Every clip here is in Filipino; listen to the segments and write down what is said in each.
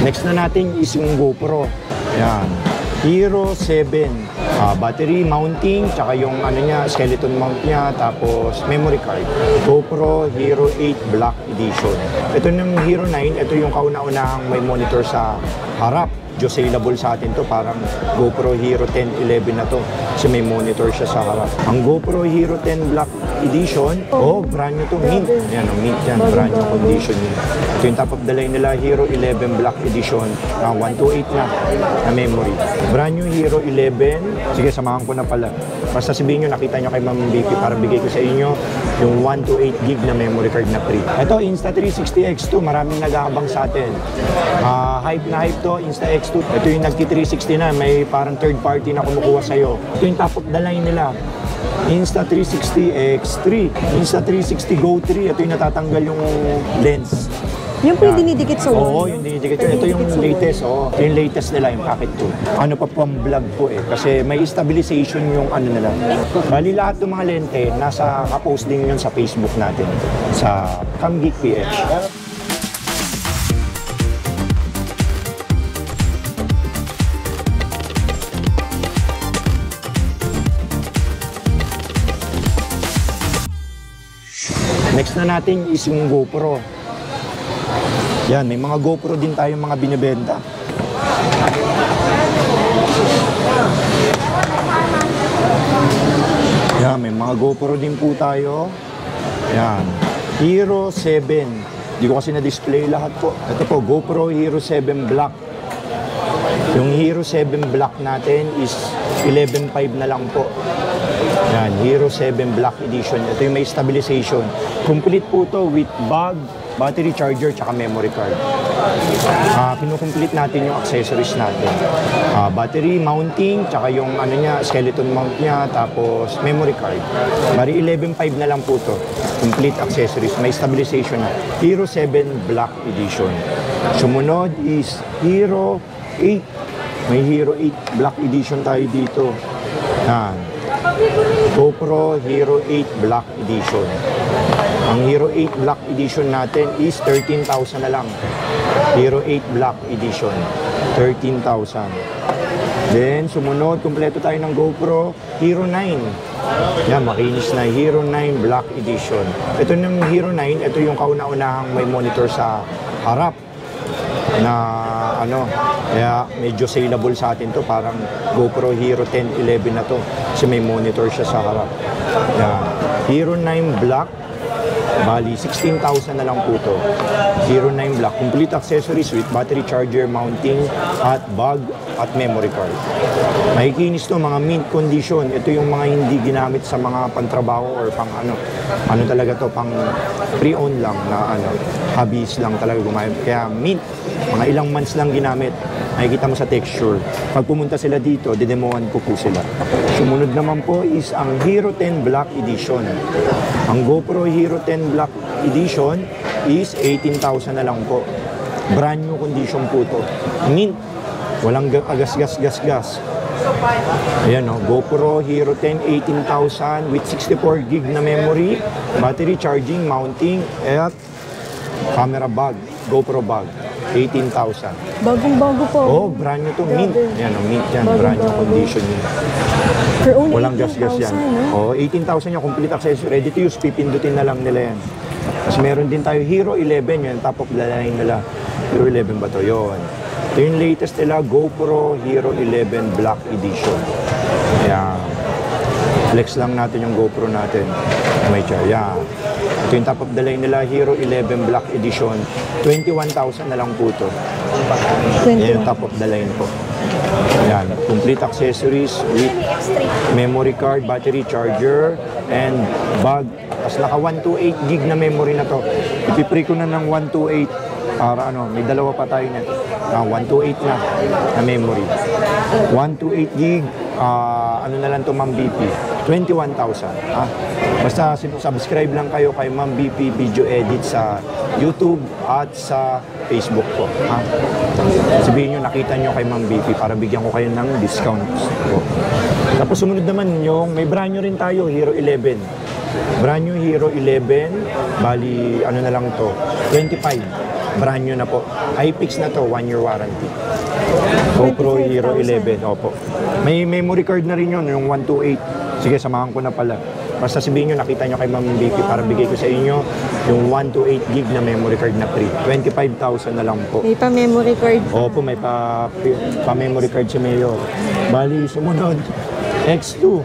Next na natin is yung GoPro. Yan. Hero 7. Battery mounting, tsaka yung ano niya, skeleton mount niya, tapos memory card. GoPro Hero 8 Black Edition. Ito ng Hero 9, ito yung kauna-unahang may monitor sa harap. Diyos-salable sa atin to, parang GoPro Hero 10, 11 na to. Kasi may monitor siya sa harap. Ang GoPro Hero 10 Black Edition, brand new to, mint. Yan, mint yan, brand new condition yun. Ito yung top of the line nila, Hero 11 Black Edition, 128 na memory. Brand new Hero 11, sige, samahan ko na pala. Basta sabihin nyo, nakita nyo kay Ma'am BP para bigay ko sa inyo yung 128 gig na memory card na free. Ito, Insta360 X2, maraming nag-aabang sa atin. Hype na hype to, Insta-X2. Ito yung nagti-360 na, may parang third party na kumukuha sa'yo. Ito yung top of the line nila. Insta360 X3. Insta360 Go 3. Ito yung natatanggal yung lens. Yung po yung dinidikit sa wall? Oo, yung dinidikit. Ito yung latest. Ito yung latest nila, yung Pocket 2. Ano pa pang vlog po kasi may stabilization yung ano nila. Bali lahat ng mga lente, nasa ka-post din yun sa Facebook natin. Sa CamGeek PH. Next na natin is yung GoPro. Yan, may mga GoPro din tayong mga binibenta. Yan, may mga GoPro din po tayo. Yan, Hero 7. Hindi ko kasi na-display lahat po. Ito po, GoPro Hero 7 Black. Yung Hero 7 Black natin is 11.5 na lang po. Yan, Hero 7 Black Edition. Ito yung may stabilization. Complete po to with bag, battery charger, tsaka memory card. Kinukomplete natin yung accessories natin. Battery mounting, tsaka yung ano niya, skeleton mount niya, tapos memory card. Bari 11.5 na lang po to. Complete accessories. May stabilization na. Hero 7 Black Edition. Sumunod is Hero 8. May Hero 8 Black Edition tayo dito. Yan. GoPro Hero 8 Black Edition. Ang Hero 8 Black Edition natin is 13,000 na lang. Hero 8 Black Edition, 13,000. Then, sumunod, kumpleto tayo ng GoPro Hero 9. Yan, makinis na. Hero 9 Black Edition. Ito ng Hero 9, ito yung kauna-unahang may monitor sa harap na ano, kaya medyo saleable sa atin to, parang GoPro Hero 10, 11 na to kasi may monitor siya sa harap. Yan. Hero 9 Black, bali 16,000 na lang po to. Hero 9 Black, complete accessories with battery charger, mounting, at bag, at memory card. Makikinis to, mga mint condition. Ito yung mga hindi ginamit sa mga pantrabaho or pang ano talaga to, pang pre-owned lang na ano, hobbies lang talaga gumamit. Kaya mint, mga ilang months lang ginamit. Nakikita mo sa texture. Pag pumunta sila dito, didemoan ko po sila. Sumunod naman po is ang Hero 10 Black Edition. Ang GoPro Hero 10 Black Edition is 18,000 na lang po. Brand new condition po to. Mint. Walang agas-gas-gas-gas. Ayan o, GoPro Hero 10, 18,000 with 64 gig na memory, battery charging, mounting, at camera bag, GoPro bag, 18,000. Bagong-bago po. Brand new to, mint. Ayan o, mint yan, brand new condition yun. Walang gas-gas yan. 18,000 yung complete accessory, ready to use, pipindutin na lang nila yan. Tapos meron din tayo Hero 11, yun, top of the line nila. Hero 11 ba to? Yun. Ito yung latest nila, GoPro Hero 11 Black Edition. Ayan. Flex lang natin yung GoPro natin. May chair. Ayan. Ito yung top of the line nila, Hero 11 Black Edition. 21,000 na lang po ito. Ayan yung top of the line po. Ayan. Complete accessories with memory card, battery charger, and bag. Tapos naka 128 gig na memory na to. Ipipre ko na ng 128 para ano, may dalawa pa tayo nito. 128 na memory. 128 gig, ano na lang to, Ma'am BP, 21,000. Basta subscribe lang kayo kay Ma'am BP Video Edit sa YouTube at sa Facebook ko. Sabihin nyo, nakita nyo kay Ma'am BP para bigyan ko kayo ng discount po. Tapos sumunod naman yung, may brand new rin tayo, Hero 11. Brand new Hero 11, bali ano na lang to, 25. Brand new na po. iPix na to, 1-year warranty. GoPro Hero 11, opo. May memory card na rin yun, yung 128. Sige, samahan ko na pala. Basta sabihin nyo, nakita nyo kay Ma'am BP para bigay ko sa inyo yung 128 gig na memory card na free. 25,000 na lang po. May pa-memory card. Opo, may pa-memory card si Mayor. Bali, sumunod, X2.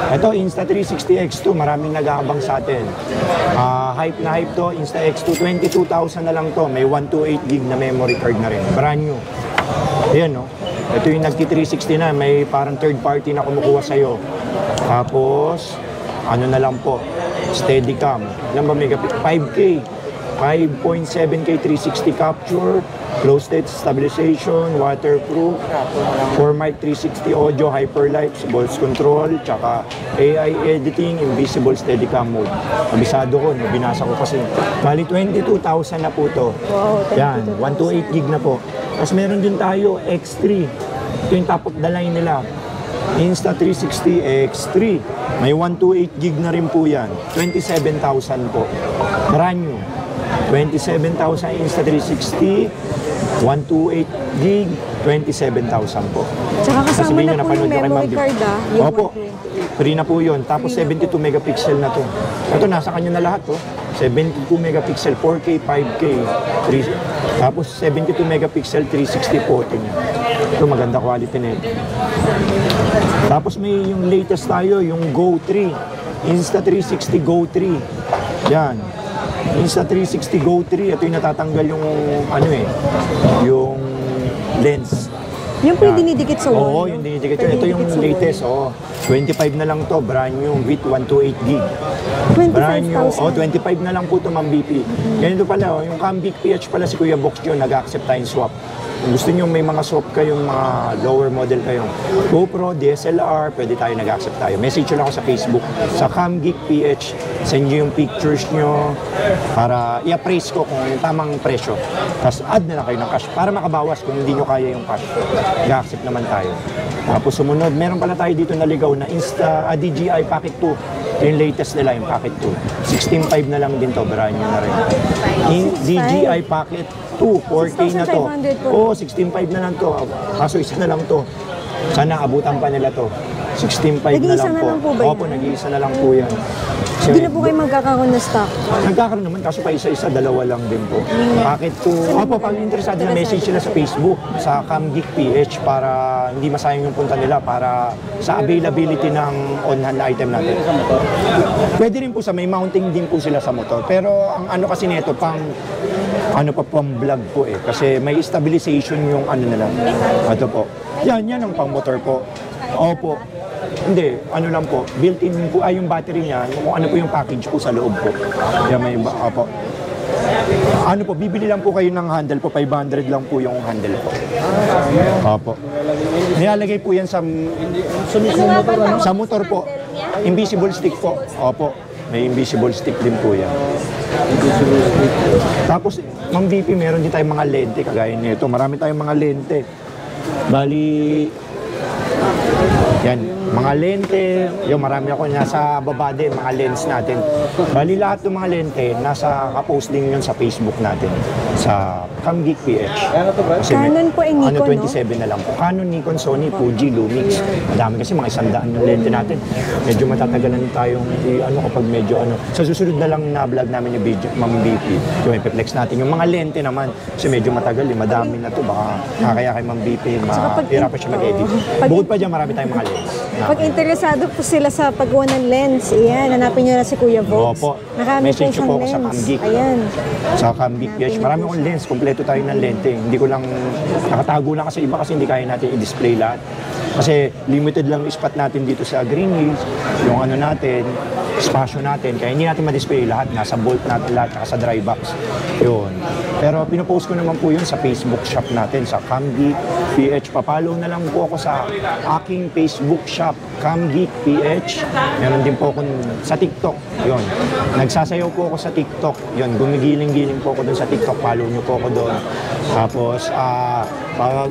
Ito, Insta360 X2, maraming nag-aabang sa atin. Hype na hype to, Insta X2, 22,000 na lang to. May 128 gig na memory card na rin. Brand new. Ayan, no? Ito yung nagti-360 na, may parang third party na kumukuha sa'yo. Tapos, ano na lang po, Steadicam. Ilan ba megapixel? 5K. 5.7K 360 capture, close state stabilization, waterproof, 4 mic 360 audio, hyperlight, voice control, tsaka AI editing, invisible Steadicam mode. Kabisado ko, binasa ko kasi. Bali 22,000 na po to. Wow, Yan, 128 gig na po. Tapos meron din tayo X3. Ito yung top of the line nila. Insta360 X3. May 128 gig na rin po yan. 27,000 po. Brand new. 27,000 Insta360, 128 gig, 27,000 po. Tsaka kasama Sasabihin na nyo, po yung napanood nyo kay memory Ma'am Dip. card Yung Opo, free na po yun. Tapos 72 megapixel na to. Ito, nasa kanya na lahat to. 72 megapixel, 4K, 5K, 3. Tapos 72 megapixel, 360 photo niya. Ito, maganda quality na ito. Tapos may yung latest tayo, yung Go 3. Insta360 Go 3. Yan. Insta360 Go 3, ito yung natatanggal yung ano yung lens. Yung po yung dinidikit sa wall. Oo, yung dinidikit yun. Ito yung latest, 25 na lang to, brand new with 128 gig. Brand new, 25 na lang po to, Ma'am BP. Ganito pala, yung Cambic PH pala si Kuya Box yun, nag-accept tayong swap. Kung gusto nyo may mga swap kayong mga lower model kayong GoPro, DSLR, pwede tayo nag-accept tayo. Message nyo lang ako sa Facebook, sa Camgeek PH, send nyo yung pictures nyo para i-appraise ko kung yung tamang presyo. Tapos add na lang kayo ng cash para makabawas kung hindi nyo kaya yung cash. Nag-accept naman tayo. Tapos sumunod, meron pala tayo dito naligaw na DJI Pocket 2. Yung latest nila, yung Pocket 2. 16.5 na lang din to, brand new na rin. DJI Pocket 2, 4K na to. 6,500 po. Oo, 16.5 na lang to. Kaso isa na lang to. Sana abutan pa nila to. 16.5 na Nag-iisa lang na po. lang po ba yan? Opo, nag-iisa na lang po yan. Hindi na po kayo magkakaroon na stock. Nagkakaroon naman, kaso pa isa-isa, dalawa lang din po. Bakit to? Opo, pag interesado na message sila sa Facebook, sa Camgeek PH para hindi masayang yung punta nila para sa availability ng on-hand item natin. Pwede rin po sa may mounting din po sila sa motor. Pero ang ano kasi nito, pang vlog po kasi may stabilization yung ano nila. Ito po. Yan ang pang motor po. Opo. Hindi, ano lang po, built-in po yung battery niya, kung ano po yung package po sa loob po. Yan may opo. Ano po, bibili lang po kayo ng handle po, 500 lang po yung handle po. Opo. Nilalagay po yan sa motor po. Invisible stick po. Opo. May invisible stick din po yan. Tapos, Ma'am VP, meron din tayong mga lente kagaya nito. Marami tayong mga lente. Bali, yan, mga lente, yung marami ako nasa baba din, mga lens natin. Bali lahat ng mga lente, nasa kapost din yun sa Facebook natin, sa Camgeek PH. Kasi Canon po ay Nikon, 27 na lang po. Canon, Nikon, Sony, Fuji, Lumix. Madami kasi mga 100 ng lente natin. Medyo matatagalan tayong kapag medyo Sa susunod na lang na vlog namin yung video, Ma'am BP, yung ipiplex natin. Yung mga lente naman, kasi medyo matagal, madami na to. Baka kaya kay Ma'am BP, mahirapan siya mag-edit. Bukod pa dyan, marami tayong mga lens. Pag interesado po sila sa paggawa ng lens, ayan, hanapin nyo na si Kuya Vox. Opo. Marami po Message siyang po ako sa lens. Camgeek. Ayan. Sa Camgeek PH. Marami akong lens. Kompleto tayo ng lente. Hindi ko lang, nakatago lang kasi iba kasi hindi kaya natin i-display lahat. Kasi limited lang yung spot natin dito sa Green Hills, yung natin, spasyo natin. Kaya hindi natin ma-display lahat. Nasa bolt natin lahat, saka sa dry box. Yun. Pero pinopost ko naman po yun sa Facebook shop natin, sa Camgeek PH. Papalo na lang po ako sa aking Facebook shop, Camgeek PH. Meron din po ako sa TikTok. Yun. Nagsasayaw po ako sa TikTok. Yun, gumigiling-giling po ako doon sa TikTok. Follow nyo po ako doon. Tapos,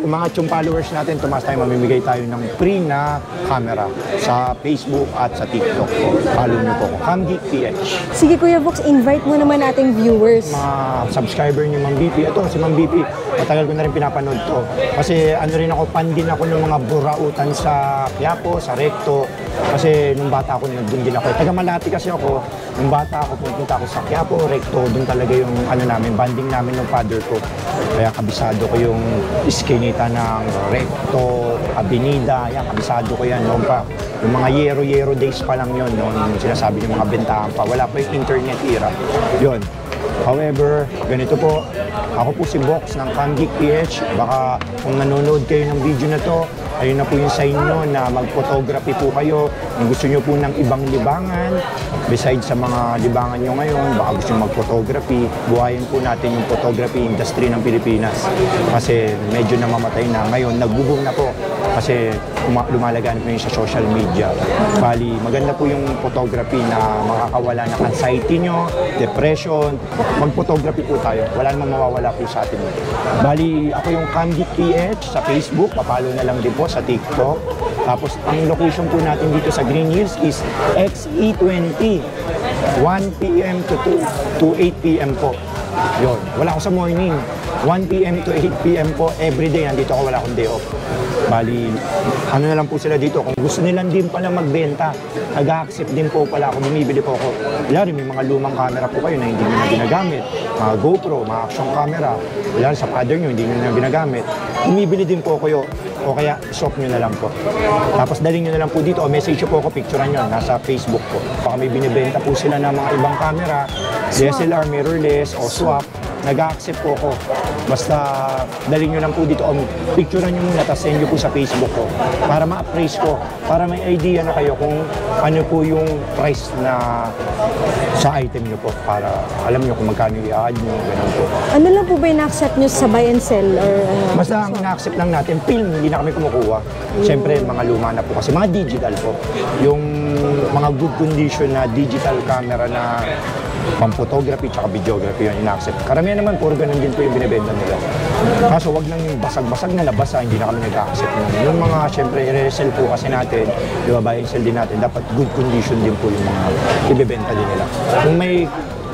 mga chum followers natin, tumaas tayo, mamimigay tayo ng free na camera sa Facebook at sa TikTok po. Follow niyo po ako, Camgeek PH. Sige Kuya Vox, invite mo naman ating viewers. Mga subscriber ni Ma'am BP. Ito, si Ma'am BP, matagal ko na rin pinapanood to. Kasi ano rin ako, fan din ako ng mga burautan sa Quiapo, sa Recto. Kasi nung bata ako, nandun din ako. Taga Malati kasi ako. Nung bata ako, pumunta ako sa Quiapo, Recto. Doon talaga yung ano namin, banding namin ng father ko. Kaya kabisado ko yung iskinita ng Recto, Avenida. Yan, kabisado ko yan. Noon pa, yung mga yero days pa lang yun. Noon sinasabi yung mga bentahan pa. Wala pa yung internet era. Yun. However, ganito po, ako po si Vox ng Camgeek PH. Baka kung nanonood kayo ng video na to, ayun na po yung sign nyo na mag-photography po kayo. Kung gusto nyo po ng ibang libangan, besides sa mga libangan nyo ngayon, baka gusto nyo mag-photography, buhayin po natin yung photography industry ng Pilipinas. Kasi medyo namamatay na. Ngayon, nag-boom na po. Kasi lumalagaan po yun sa social media. Bali, maganda po yung photography na makakawala ng anxiety nyo, depression. Mag-photography po tayo. Wala namang mawawala po sa atin. Bali, ako yung Camgeek PH sa Facebook. Papalo na lang din po sa TikTok. Tapos, ang location po natin dito sa Green Hills is XE20. 1 p.m. to 8 p.m. po. Yun. Wala ako sa morning. 1 p.m. to 8 p.m. po. Everyday, nandito ako. Wala akong day off. Bali, ano na lang po sila dito. Kung gusto nilang din pala magbenta, nag-accept din po pala ako. Bumibili po ako. Kunyari, may mga lumang camera po kayo na hindi nyo na ginagamit. Mga GoPro, mga action camera. Kunyari, sa father nyo, hindi nyo na ginagamit. Bumibili din po kayo. O kaya, shop nyo na lang po. Tapos, daling nyo na lang po dito. O message nyo po ako, picturean nyo. Nasa Facebook po. Baka may binibenta po sila ng mga ibang camera. DSLR, mirrorless, o swap. Nag-accept po ako. Basta daling nyo lang po dito. O picturean nyo muna, tapos send nyo po sa Facebook ko. Para ma-appraise ko. Para may idea na kayo kung ano po yung price na sa item nyo po. Para alam nyo kung magkano i-add nyo. Ganun po. Ano lang po ba yung na-accept nyo sa buy and sell? Or, Basta ang na-accept lang natin, film, hindi na kami kumukuha. Siyempre, mga luma na po kasi. Mga digital po. Yung mga good condition na digital camera na pang-photography tsaka videography yun ina-accept. Karamihan naman, puro ganun din po yung binibenta nila. Kaso wag lang yung basag-basag na labasa, hindi na kami nag-accept nun. Yung mga, syempre, i-resell po kasi natin, di ba, buy and sell din natin, dapat good condition din po yung mga ibibenta din nila. Kung may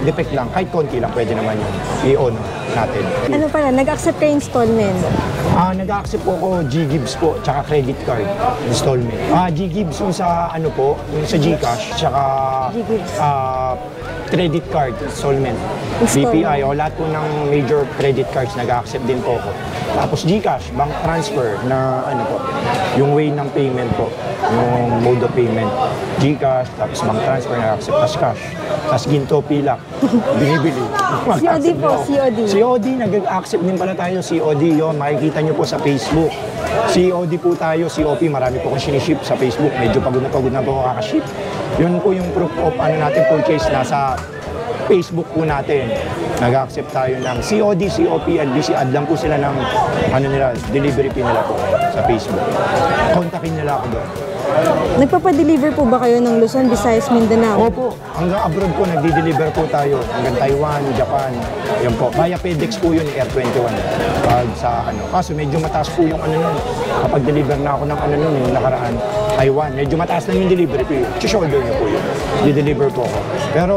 defect lang, kahit konti lang, pwede naman yun i-on natin. ano pala, nag-accept kayo installment? Nag-accept po ako G-Gibbs po, tsaka credit card installment. G-Gibbs yung sa ano po, yung sa GCash, tsaka G-Gibbs. credit card installment. BPI o lahat po ng major credit cards nag-accept din po ako. Tapos GCash, bank transfer na ano po, yung way ng payment po, yung mode of payment. GCash, tapos bank transfer nag-accept, tapos cash. Tapos ginto, pilak, binibili. COD po, COD. COD, nag-accept din pala tayo COD yun. Makikita nyo po sa Facebook. COD po tayo, COP, marami po kong siniship sa Facebook. Medyo pagod na po ako kakaship. Yun po yung proof of ano natin purchase nasa Facebook po natin. Nag-accept tayo ng COD, COP, LBC. Add lang po sila ng ano nila, delivery fee nila po sa Facebook. Kontakin nila ako doon. Nagpapadeliver po ba kayo ng Luzon, Visayas, Mindanao? Opo, hanggang abroad po, nagdi-deliver po tayo. Hanggang Taiwan, Japan, yun po. Via FedEx po yun, Air 21. Pag sa ano. Kaso medyo mataas po yung ano nun. Kapag deliver na ako ng ano nun, yung nakaraan, Taiwan. Medyo mataas lang yung delivery po yun. Shoulder niyo po yun. Di-deliver po ako. Pero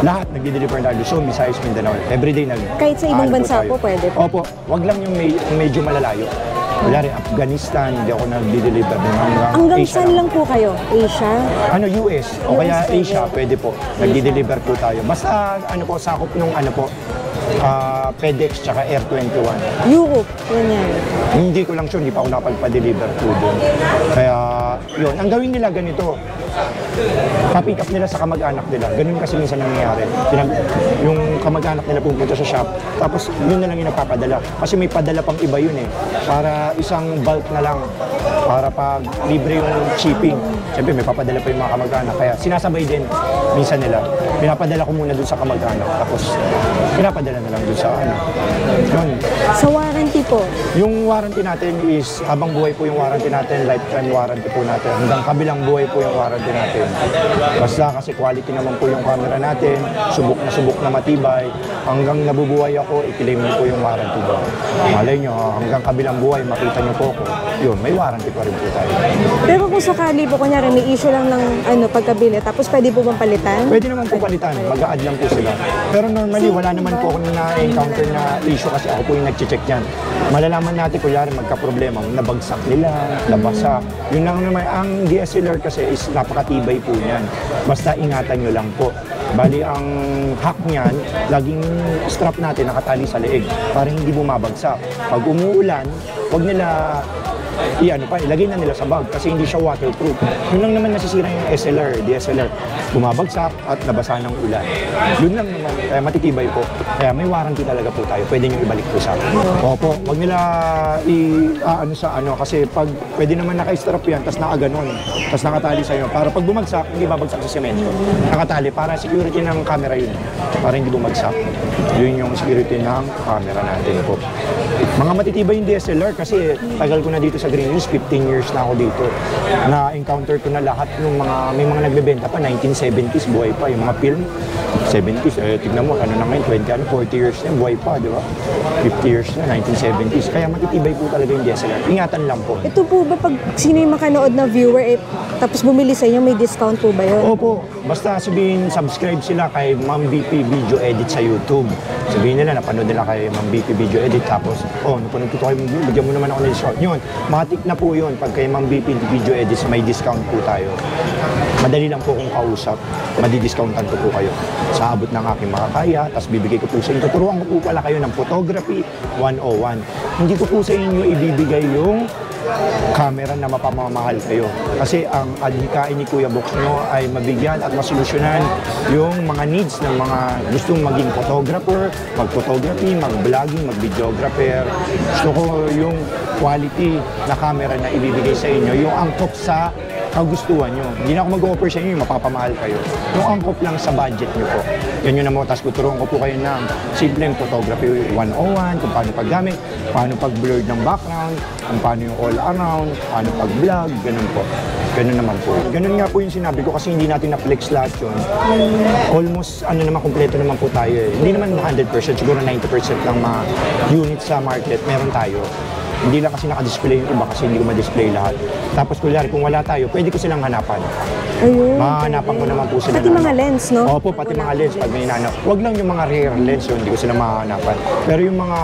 lahat nagdi-deliver na Luzon, Visayas, Mindanao. Everyday nag Kahit sa ibang bansa po, pwede po? Opo, wag lang yung medyo malalayo. Wala rin, Afghanistan, hindi ako nag-deliver din Hanggang Asia saan lang po kayo? Asia? Ano, US o kaya pwede. Asia, pwede po. Nagdi-deliver po tayo. Basta ano po, sakop nung ano po, FedEx tsaka Air 21. Europe, yan. Hindi ko lang sure, hindi pa ako nakapagpa-deliver po doon. Kaya, yun. Ang gawin nila ganito, pa-pick up nila sa kamag-anak nila. Ganun kasi minsan nangyayari. Yung kamag-anak nila pupunta sa shop, tapos yun na lang yung nagpapadala. Kasi may padala pang iba yun eh. Para isang bulk na lang. Para pag libre yung shipping. Siyempre may papadala pa yung mga kamag-anak. Kaya sinasabay din minsan nila. Pinapadala ko muna dun sa kamag-anak. Tapos pinapadala na lang dun sa ano. Yun. Sa warranty po? Yung warranty natin is, habang buhay po yung warranty natin, lifetime warranty po natin. Hanggang kabilang buhay po yung warranty natin. natin. Basta kasi quality naman po yung camera natin, subok na matibay. Hanggang nabubuhay ako, i-claim niyo po yung warranty ko. Malay nyo, hanggang kabilang buhay, makita niyo po ako. Yun, may warranty pa rin po tayo. Pero kung sakali po, kunyari, may issue lang ng pagkabili, tapos pwede po bang palitan? Pwede naman po palitan, mag-a-add lang po sila. Pero normally, wala naman po ako na-encounter na issue kasi ako po yung nag-check yan. Malalaman natin, kunyari, magka-problema, nabagsak nila, nabasa. Yun lang naman, ang DSLR kasi is napakatibay po niyan. Basta ingatan nyo lang po. Bali, ang hack niyan, laging strap natin nakatali sa leeg para hindi bumabagsak. Pag umuulan, huwag nila ilagay na nila sa bag kasi hindi siya waterproof. Yun lang naman nasisira yung DSLR. Bumabagsak at nabasa ng ulan. Yun lang naman, kaya matitibay po. Kaya may warranty talaga po tayo. Pwede nyo ibalik po sa akin. Opo, wag nila kasi pag pwede naman naka-strap yan, tas nakaganon, tas nakatali sa inyo. Para pag bumagsak, hindi babagsak sa semento. Nakatali, para security ng camera yun. Para hindi bumagsak. Yun yung security ng camera natin po. Mga matitibay yung DSLR kasi tagal ko na dito sa Green Hills, 15 years na ako dito. Na-encounter ko na lahat ng may mga nagbebenta pa, 1970s, buhay pa. Yung mga film, 70s, tignan mo, na ngayon, 40 years na, buhay pa, di ba? 50 years na, 1970s. Kaya matitibay po talaga yung DSLR. Ingatan lang po. Ito po ba pag sino yung makanood na viewer, tapos bumili sa inyo, may discount po ba yun? Opo, basta sabihin, subscribe sila kay Ma'am BP Video Edit sa YouTube. Sabihin nila, napanood nila kay Ma'am BP Video Edit, tapos, napanood ko kayo, bigyan mo naman ako ng discount. Yun, matik na po yun. Pag kay Ma'am BP Video Edit, may discount po tayo. Madali lang po kung kausap, madi-discountan ko po kayo sa abot ng aking makakaya, tapos bibigay ko po sa inyo. Tuturuan ko po pala kayo ng Photography 101. Hindi ko po sa inyo ibibigay yung camera na mapamamahal kayo. Kasi ang adhikain ni Kuya Box nyo ay mabigyan at masolusyonan yung mga needs ng mga gustong maging photographer, mag-photography, mag-vlogging, mag-videographer. Gusto ko yung quality na camera na ibibigay sa inyo, yung angkop sa kagustuhan nyo. Hindi na ako mag-offer sa inyo yung mapapamahal kayo. Yung angkop lang sa budget nyo po. Yan yun na mo. Tapos tuturuan ko po kayo ng simpleng photography 101, kung paano paggamit, paano pag-blurred ng background, kung paano yung all around, paano pag-vlog, ganun po. Ganun naman po. Ganun nga po yung sinabi ko kasi hindi natin na-flex lahat yun. Almost, kompleto naman po tayo eh. Hindi naman 100%, siguro 90% lang mga units sa market, meron tayo. Hindi lang kasi naka-display yung iba kasi hindi ko ma-display lahat. Tapos kunyari, kung wala tayo, pwede ko silang hanapan. Ayun. Mahanapan ko naman po sila. Pati mga lens, no? Opo, pati mga lens pag may inano. Huwag lang yung mga rare lens yun, hindi ko sila mahanapan. Pero yung mga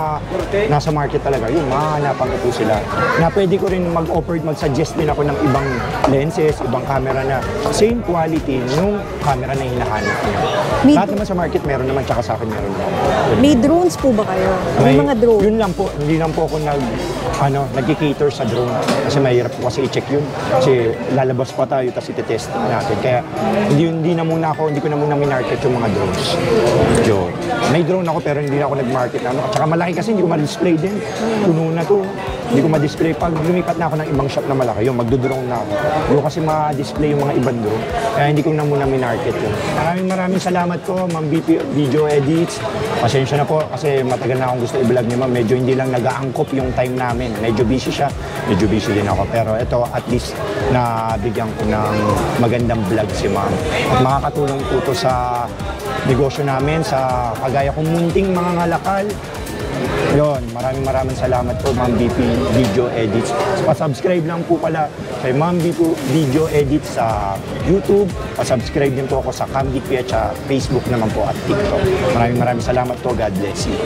nasa market talaga, yun, mahanapan ko po sila. Na pwede ko rin mag-offer, mag-suggest din ako ng ibang lenses, ibang camera na same quality nung camera na hinahanap niyo. Lahat naman sa market meron naman, tsaka sa akin meron naman. May drones po ba kayo? May mga drone? Yun lang po, hindi lang po ako nag-cater sa drone. Kasi mahirap po kasi i-check yun. Kasi lalabas pa tayo, tapos iti-test natin. Kaya hindi ko na muna minarket yung mga drones. Yun. May drone ako pero hindi na ako nag-market. At saka malaki kasi hindi ko ma-display din. Puno na to. Hindi ko ma-display. Pag lumipat na ako ng ibang shop na malaki, yun, magdodrone na ako. Hindi ko kasi ma-display yung mga ibang drone. Kaya hindi ko na muna minarket yun. Maraming salamat po, Ma'am BP Video Edits. Pasensya na po kasi matagal na akong gusto i-vlog niyo, ma'am. Medyo hindi lang nag-aangkop yung time namin. Medyo busy siya. Medyo busy din ako. Pero ito, at least, nabigyan ko ng magandang vlog si ma'am. At makakatulong po ito sa negosyo namin, sa kagaya kong munting mga ngalakal. Yun, maraming salamat po, Ma'am BP Video Edits. Pa-subscribe lang po pala kay Ma'am BP Video Edits sa YouTube. Pa-subscribe din po ako sa Cam DP at sa Facebook naman po at TikTok. Maraming salamat po. God bless you.